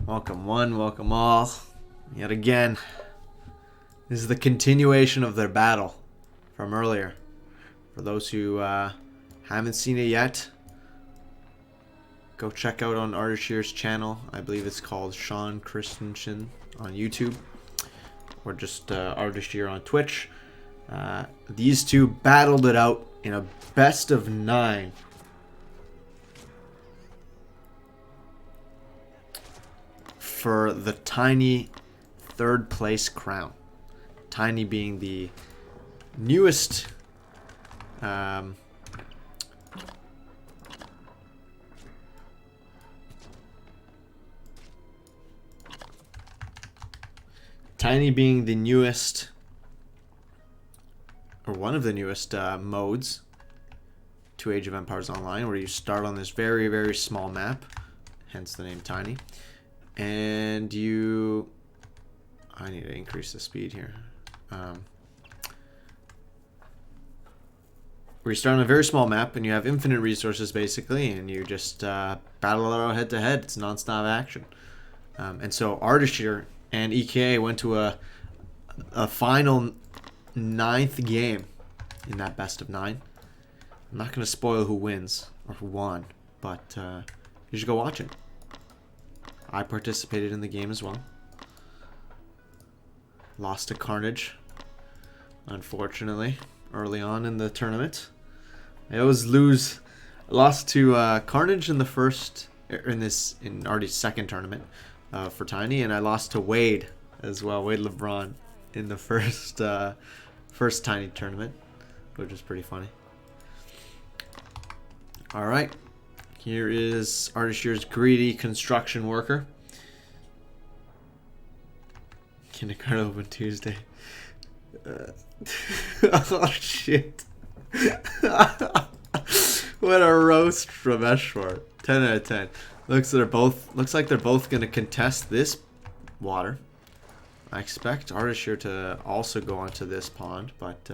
Welcome one, welcome all. Yet again, this is the continuation of their battle from earlier. For those who haven't seen it yet, go check out on Ardashir's channel. I believe it's called Sean Christensen on YouTube, or just Ardashir on Twitch. These two battled it out in a best of 9. For the Tiny 3rd place crown. Tiny being the newest Tiny being the newest, or one of the newest modes to Age of Empires Online, where you start on this very, very small map, hence the name Tiny. And you... I need to increase the speed here. Where you start on a very small map and you have infinite resources basically, and you just battle it out head to head. It's non-stop action. And so Ardashir and EKA went to a final 9th game in that best of 9. I'm not going to spoil who wins or who won, but you should go watch it. I participated in the game as well. Lost to Carnage, unfortunately, early on in the tournament. I always lose. Lost to Carnage in the first, in Artie's second tournament for Tiny, and I lost to Wade as well, Wade LeBron, in the first Tiny tournament, which is pretty funny. All right. Here is Ardashir's greedy construction worker. Kindergarten open Tuesday. Oh shit! What a roast from Eshwar. 10 out of 10. Looks like they're both gonna contest this water. I expect Ardashir to also go onto this pond, but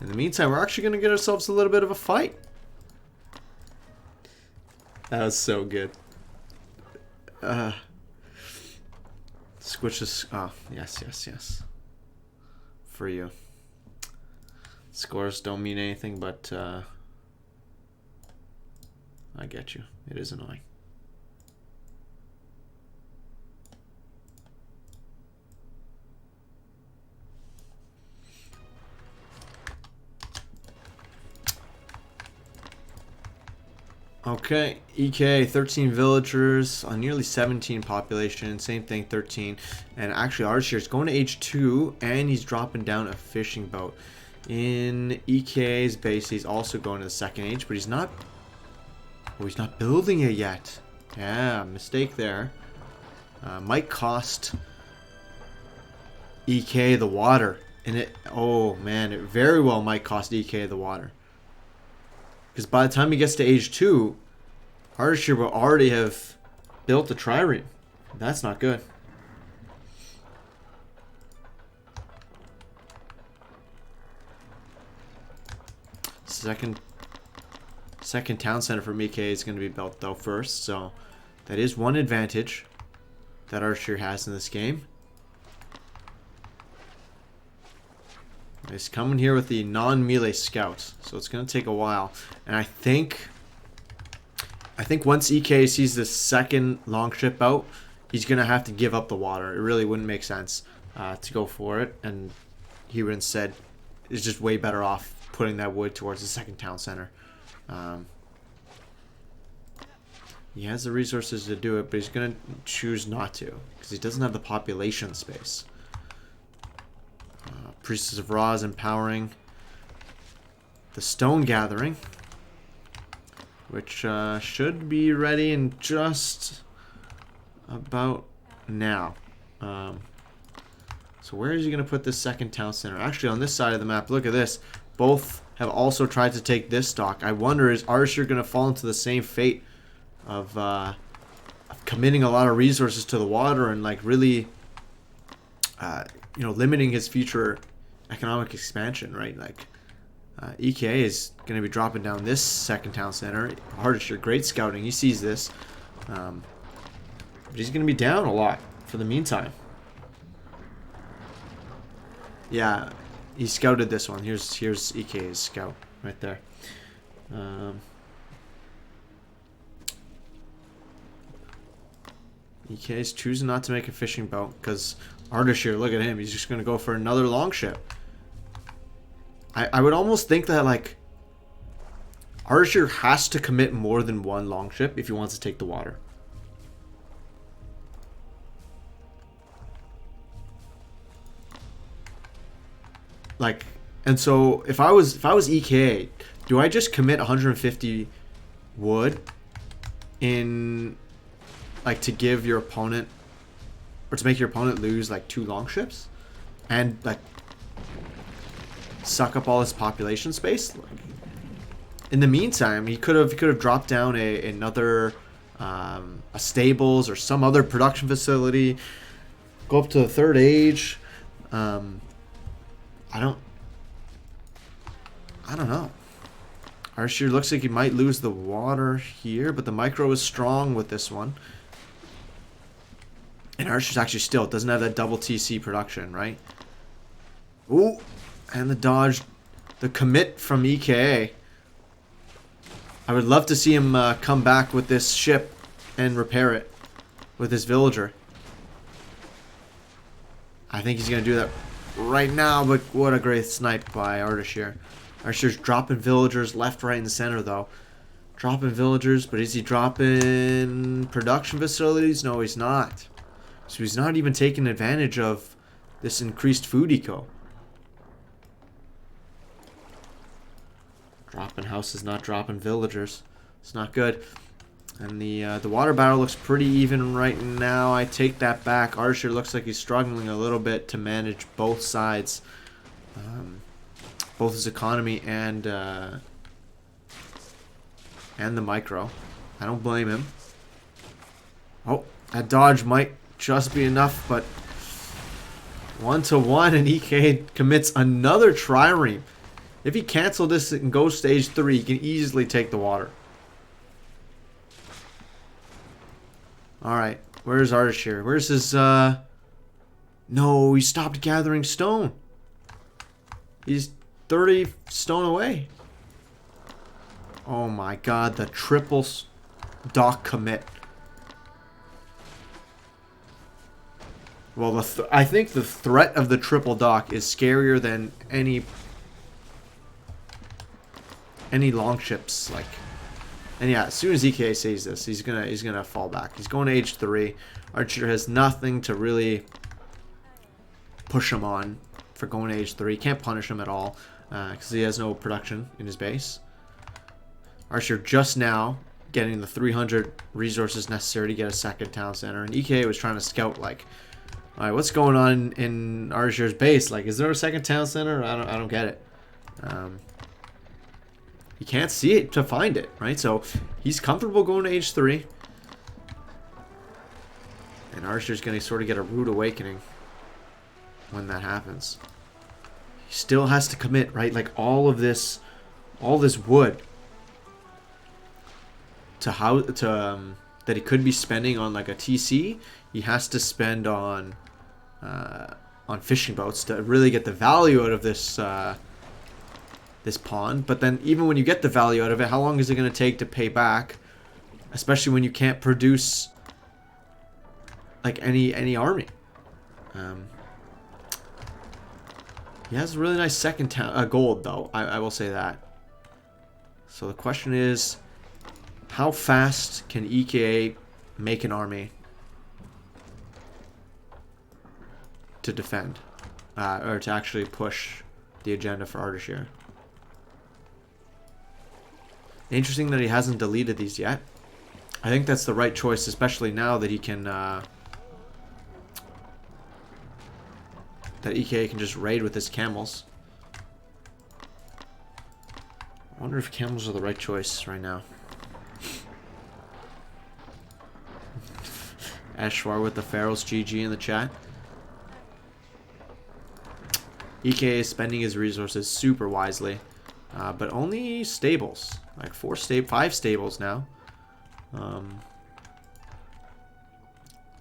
in the meantime, we're actually gonna get ourselves a little bit of a fight. That was so good. Squish this. Oh, yes. For you. Scores don't mean anything, but I get you. It is annoying. Okay, EKA, 13 villagers on nearly 17 population. Same thing, 13. And actually, Ardashir is going to age 2, and he's dropping down a fishing boat. In EKA's base, he's also going to the second age, but he's not... Oh, he's not building it yet. Yeah, mistake there. Might cost EKA the water. And it... Oh, man, it very well might cost EKA the water. Because by the time he gets to age 2, Ardashir will already have built a trireme. That's not good. Second town center for EKA is going to be built though first, so that is one advantage that Ardashir has in this game. He's coming here with the non-melee scout, so it's going to take a while. And I think once EK sees the second longship out, he's going to have to give up the water. It really wouldn't make sense to go for it, and he would instead is just way better off putting that wood towards the second town center. He has the resources to do it, but he's going to choose not to because he doesn't have the population space. Priestess of Ra is empowering the stone gathering, which should be ready in just about now. So where is he going to put this second town center? Actually, on this side of the map, look at this. Both have also tried to take this stock. I wonder, is Ardashir going to fall into the same fate of committing a lot of resources to the water and like really, limiting his future economic expansion, right? Like, EKA is going to be dropping down this second town center. Ardashir, great scouting. He sees this. But he's going to be down a lot for the meantime. Yeah, he scouted this one. Here's EKA's scout right there. EKA's choosing not to make a fishing boat because Ardashir, look at him. He's just going to go for another longship. I would almost think that, like, Ardashir has to commit more than one longship if he wants to take the water. Like, and so if I was EKA, do I just commit 150 wood in, like, to give your opponent, or to make your opponent lose like 2 longships, and like suck up all his population space? Like, in the meantime, he could have dropped down another a stables or some other production facility, go up to the 3rd age. I don't know. Arshir looks like he might lose the water here, but the micro is strong with this one. And Arshir's actually still doesn't have that double TC production, right? Ooh, and the dodge, the commit from EKA. I would love to see him come back with this ship and repair it with his villager. I think he's going to do that right now, but what a great snipe by Ardashir. Ardashir's dropping villagers left, right, and center, though. Dropping villagers, but is he dropping production facilities? No, he's not. So he's not even taking advantage of this increased food eco. Dropping houses, not dropping villagers. It's not good. And the water battle looks pretty even right now. I take that back. Ardashir looks like he's struggling a little bit to manage both sides. Both his economy and the micro. I don't blame him. Oh, that dodge might just be enough, but 1-1 and EK commits another trireme. If he cancels this and goes stage 3, he can easily take the water. Alright, where's Ardashir? Where's his, No, he stopped gathering stone. He's 30 stone away. Oh my god, the triple dock commit. Well, I think the threat of the triple dock is scarier than any longships, like. And yeah, as soon as EKA sees this, he's gonna fall back. He's going to age 3. Ardashir has nothing to really push him on for going to age 3. Can't punish him at all because he has no production in his base. Ardashir just now getting the 300 resources necessary to get a second town center, and EKA was trying to scout, like, all right, what's going on in Ardashir's base? Like, is there a second town center? I don't get it. You can't see it to find it, right? So he's comfortable going to age 3. And Ardashir's going to sort of get a rude awakening when that happens. He still has to commit, right? Like all this wood that he could be spending on like a TC, he has to spend on fishing boats to really get the value out of this this pond. But then even when you get the value out of it, how long is it going to take to pay back? Especially when you can't produce like any army. He has a really nice second gold though. I will say that. So the question is, how fast can EKA make an army to defend or to actually push the agenda for Ardashir? Interesting that he hasn't deleted these yet. I think that's the right choice, especially now that he can that EKA can just raid with his camels. I wonder if camels are the right choice right now. Ashwar with the Pharaoh's GG in the chat. EKA is spending his resources super wisely, but only stables, like 5 stables now.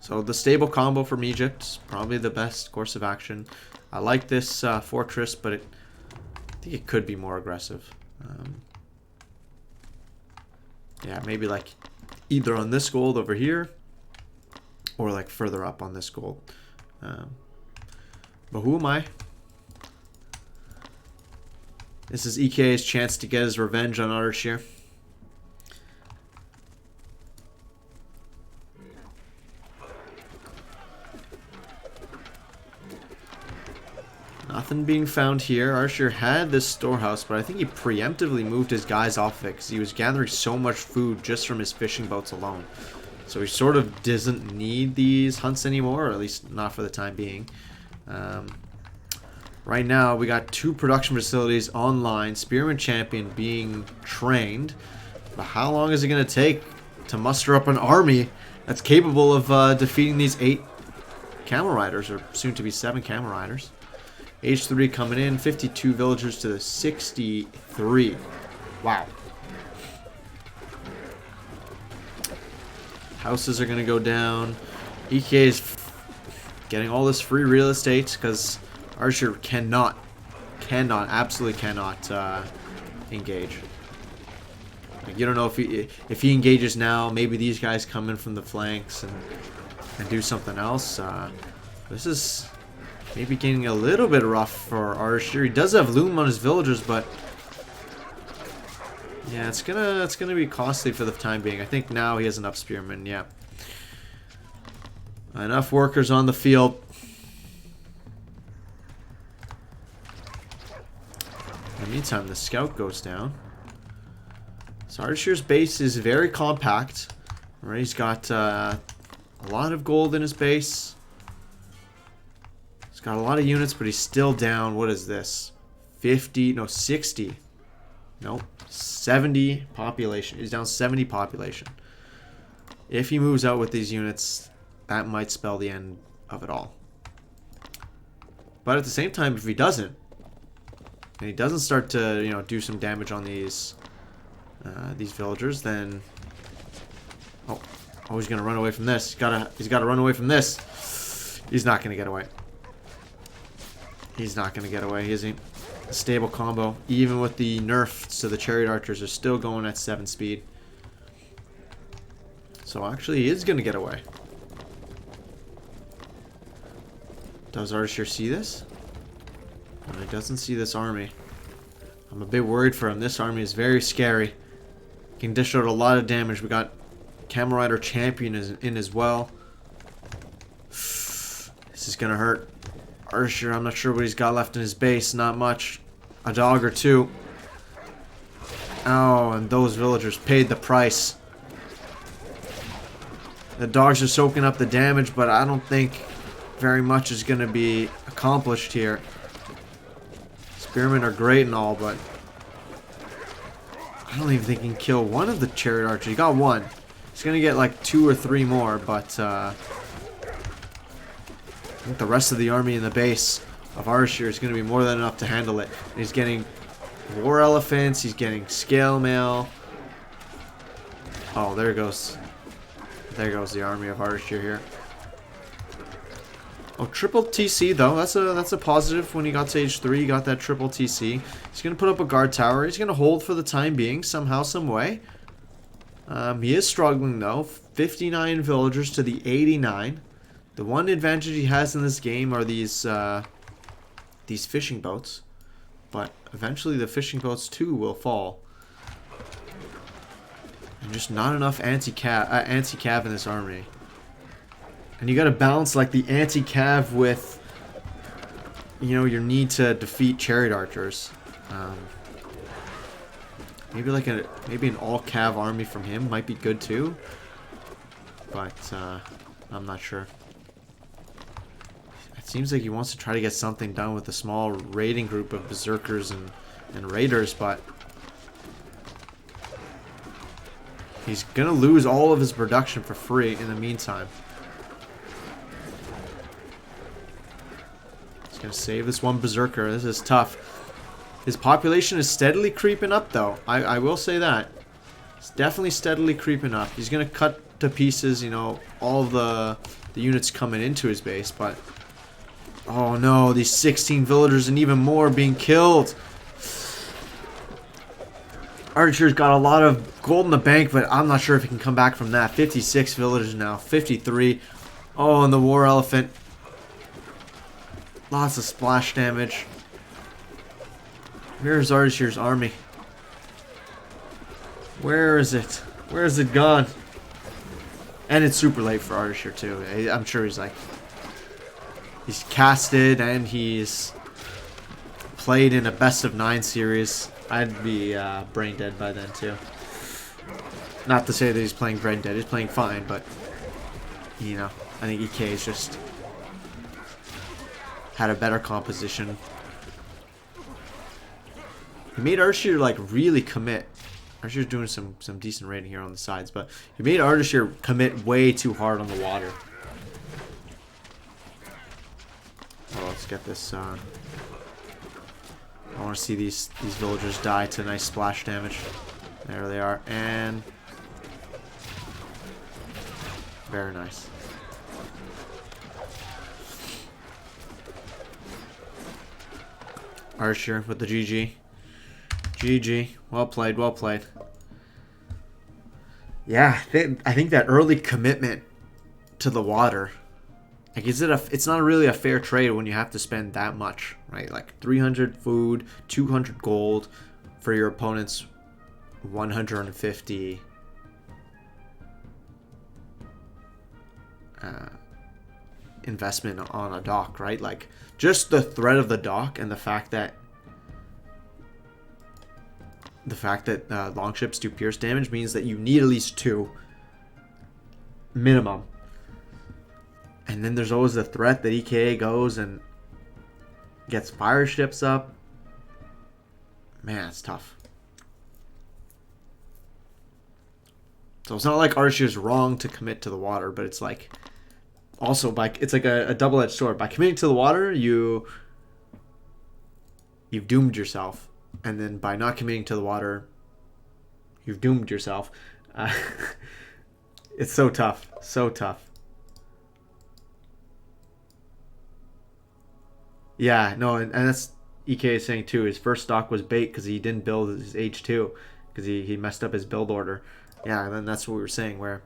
So the stable combo from Egypt is probably the best course of action. I like this fortress, but I think it could be more aggressive. Yeah, maybe like either on this gold over here or like further up on this gold. But who am I? This is EKA's chance to get his revenge on Arashir. Nothing being found here. Arashir had this storehouse, but I think he preemptively moved his guys off of it because he was gathering so much food just from his fishing boats alone. So he sort of doesn't need these hunts anymore, or at least not for the time being. Right now, we got 2 production facilities online. Spearman Champion being trained. But how long is it going to take to muster up an army that's capable of defeating these 8 camel riders, or soon to be 7 camel riders? H3 coming in, 52 villagers to the 63. Wow. Houses are going to go down. EK is getting all this free real estate because Arashir absolutely cannot engage. Like, you don't know if he engages now, maybe these guys come in from the flanks and do something else. This is maybe getting a little bit rough for Arashir. He does have loom on his villagers, but yeah, it's gonna be costly for the time being. I think now he has enough spearmen. Yeah, enough workers on the field. In the meantime, the scout goes down. So Arashir's base is very compact. Right, he's got a lot of gold in his base. He's got a lot of units, but he's still down. What is this? 50? No, 60. Nope. 70 population. He's down 70 population. If he moves out with these units, that might spell the end of it all. But at the same time, if he doesn't, and he doesn't start to, you know, do some damage on these villagers, then oh, he's gonna run away from this. He's gotta run away from this. He's not gonna get away. He's not gonna get away. He isn't. A stable combo, even with the nerf, so the chariot archers are still going at 7 speed. So actually, he is gonna get away. Does Arashir see this? No, he doesn't see this army. I'm a bit worried for him. This army is very scary. Can dish out a lot of damage. We got Camel Rider Champion in as well. This is gonna hurt. Arashir, I'm not sure what he's got left in his base. Not much. A dog or 2. Oh, and those villagers paid the price. The dogs are soaking up the damage, but I don't think very much is going to be accomplished here. Spearmen are great and all, but I don't even think he can kill one of the chariot archers. He got 1. He's going to get like 2 or 3 more, but I think the rest of the army in the base of Arashir is going to be more than enough to handle it. And he's getting war elephants. He's getting scale mail. Oh, there goes. There goes the army of Arashir here. Oh, triple TC though. That's a positive. When he got to age 3, he got that triple TC. He's going to put up a guard tower. He's going to hold for the time being, somehow, some way. He is struggling though. 59 villagers to the 89. The one advantage he has in this game are these fishing boats, but eventually the fishing boats too will fall. And just not enough anti-cav in this army. And you got to balance like the anti-cav with, you know, your need to defeat chariot archers. Maybe like maybe an all cav army from him might be good too, but I'm not sure. It seems like he wants to try to get something done with a small raiding group of berserkers and raiders, but he's gonna lose all of his production for free in the meantime. He's gonna save this one berserker. This is tough. His population is steadily creeping up though. I will say that. It's definitely steadily creeping up. He's gonna cut to pieces, you know, all the the units coming into his base, but oh no, these 16 villagers and even more being killed. Archer's got a lot of gold in the bank, but I'm not sure if he can come back from that. 56 villagers now, 53. Oh, and the war elephant. Lots of splash damage. Where's Archer's army? Where is it? Where is it gone? And it's super late for Archer too. I'm sure he's like, he's casted and he's played in a best of 9 series. I'd be brain dead by then too. Not to say that he's playing brain dead. He's playing fine, but you know, I think EKA's just had a better composition. He made Archer like really commit. Archer's doing some decent raiding here on the sides, but he made Archer commit way too hard on the water. Oh, let's get this. I want to see these villagers die to nice splash damage. There they are, and very nice. Archer with the GG. GG. Well played, well played. Yeah, I think that early commitment to the water, like, it's not really a fair trade when you have to spend that much, right? Like 300 food, 200 gold for your opponent's 150 investment on a dock, right? Like, just the threat of the dock and the fact that longships do pierce damage means that you need at least 2 minimum. And then there's always the threat that EKA goes and gets fire ships up. Man, it's tough. So it's not like Archer's wrong to commit to the water, but it's like also it's like a double-edged sword. By committing to the water, you've doomed yourself, and then by not committing to the water, you've doomed yourself. It's so tough, so tough. Yeah, no, and that's EK is saying too. His first stock was bait because he didn't build his H2 because he messed up his build order. Yeah, and then that's what we were saying, where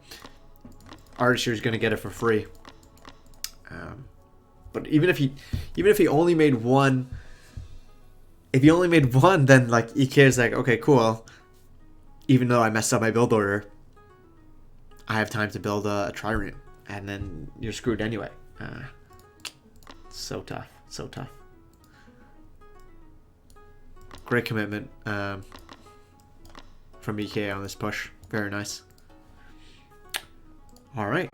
Archer's gonna get it for free. But even if he only made one, then like EK is like, okay, cool. Even though I messed up my build order, I have time to build a trireme, and then you're screwed anyway. So tough. So tough. Great commitment from EKA on this push. Very nice. All right.